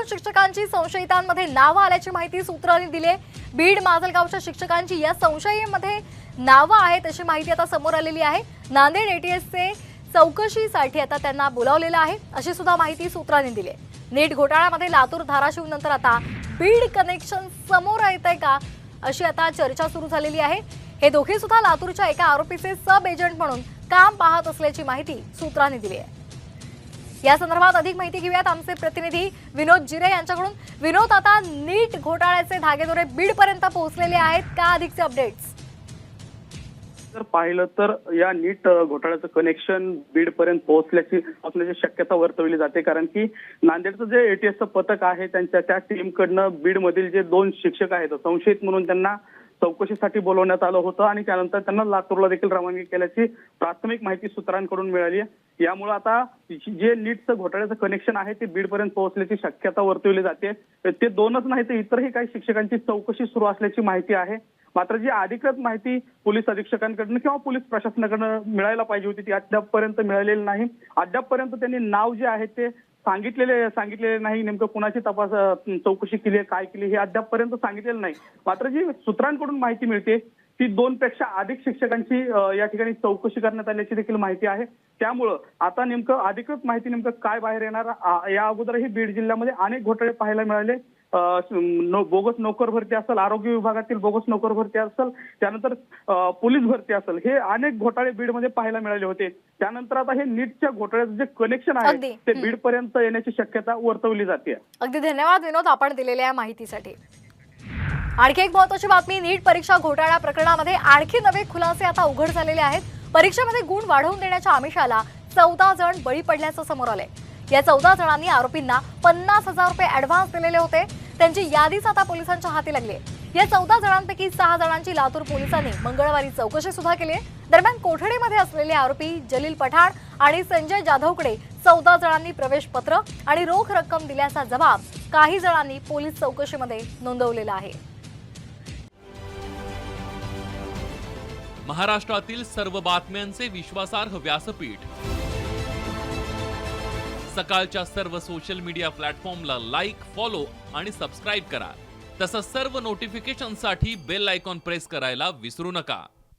शिक्षकांची संशयितांमध्ये नावं आल्याची माहिती सूत्रांनी दिली आहे। बीड माजलगावच्या शिक्षकांची या संशयीमध्ये नावं आहेत अशी माहिती आता समोर आलेली आहे। नांदेड एटीएसचे चौकशीसाठी आता त्यांना बोलावलेलं आहे अशी सुद्धा माहिती सूत्रांनी दिली आहे। नीट घोटाळ्यामध्ये लातूर धाराशिव नंतर आता बीड कनेक्शन समोर येतंय का अशी आता चर्चा सुरू झालेली आहे। हे दोघे सुद्धा लातूरच्या एका आरोपीचे सब एजंट म्हणून काम पाहत असल्याची माहिती सूत्रांनी दिली आहे। या संदर्भात अधिक माहिती घेऊयात आमचे प्रतिनिधी विनोद जिरे यांच्याकडून। विनोद, आता नीट घोटाळ्याचे धागेदोरे बीड पर्यंत पोहोचलेले आहेत का? अधिकचे अपडेट्स? जर पाहिलं तर या नीट घोटाळ्याचं कनेक्शन बीड पर्यंत पोहोचण्याची शक्यता वर्तवली जाते, कारण की नांदेडचं जे एटीएसचं पथक आहे त्या टीमकडनं बीड मधील जे 2 शिक्षक आहेत संशयित म्हणून त्यांना चौकशीसाठी बोलवण्यात आलं होतं आणि त्यानंतर त्यांना लातूरला देखील रवानगी केल्याची प्राथमिक माहिती सूत्रांकडून मिळाली आहे। यामुळे आता जे नीटचं घोटाळ्याचं कनेक्शन आहे ते बीड पर्यंत पोहोचण्याची शक्यता वर्तवली जाते। ते 2च नाही तर इतरही काही शिक्षकांची चौकशी सुरू असल्याची माहिती आहे। मात्र जी अधिकृत माहिती पोलीस अधीक्षकांकडून किंवा पोलीस प्रशासनाकडून मिळायला पाहिजे होती ती अद्यापपर्यंत मिळालेली नाही। अद्यापपर्यंत त्यांनी नाव जे आहे ते सांगितलेले नाही। नेमकं कुणाची चौकशी केली आहे, काय केली हे अद्यापपर्यंत सांगितलेलं नाही। मात्र जी सूत्रांकडून माहिती मिळते ती 2 पेक्षा अधिक शिक्षकांची या ठिकाणी चौकशी करण्यात आल्याची देखील माहिती आहे। त्यामुळं आता नेमकं अधिकृत माहिती नेमकं काय बाहेर येणार, या अगोदरही बीड जिल्ह्यामध्ये अनेक घोटाळे पाहायला मिळाले। बोगस नोकर भरती असेल, आरोग्य विभागातील बोगस नोकर भरती असेल, त्यानंतर पोलीस भरती असेल, हे अनेक घोटाळे बीडमध्ये पाहायला मिळाले होते। त्यानंतर आता हे नीटच्या घोटाळ्याचं जे कनेक्शन आहे ते बीड पर्यंत येण्याची शक्यता वर्तवली जाते। अगदी धन्यवाद विनोद आपण दिलेल्या माहितीसाठी। आणखी एक महत्त्वाची बातमी, नीट परीक्षा घोटाळा प्रकरणामध्ये आणखी नवे खुलासे आता उघड झालेले आहेत। परीक्षेमध्ये गुण वाढवून देण्याच्या आमिषाला 14 जण बळी पडल्याचं समोर आलंय। या 14 जणांनी आरोपींना 50,000 रुपये ऍडव्हान्स दिलेले होते। त्यांची यादीच आता पोलिसांच्या हाती लागली आहे। या 14 जणांपैकी 6 जणांची लातूर पोलिसांनी मंगळवारी चौकशी सुद्धा केली आहे। दरम्यान कोठडीमध्ये असलेले आरोपी जलील पठाण आणि संजय जाधवकडे 14 जणांनी प्रवेश पत्र आणि रोख रक्कम दिल्याचा जबाब काही जणांनी पोलीस चौकशीमध्ये नोंदवलेला आहे। महाराष्ट्रातील सर्व बातम्यांचे विश्वासार्ह व्यासपीठ, सकाळच्या सर्व सोशल मीडिया प्लॅटफॉर्मला लाईक, फॉलो आणि सबस्क्राईब करा। तसंच सर्व नोटिफिकेशनसाठी बेल आयकॉन प्रेस करायला विसरू नका।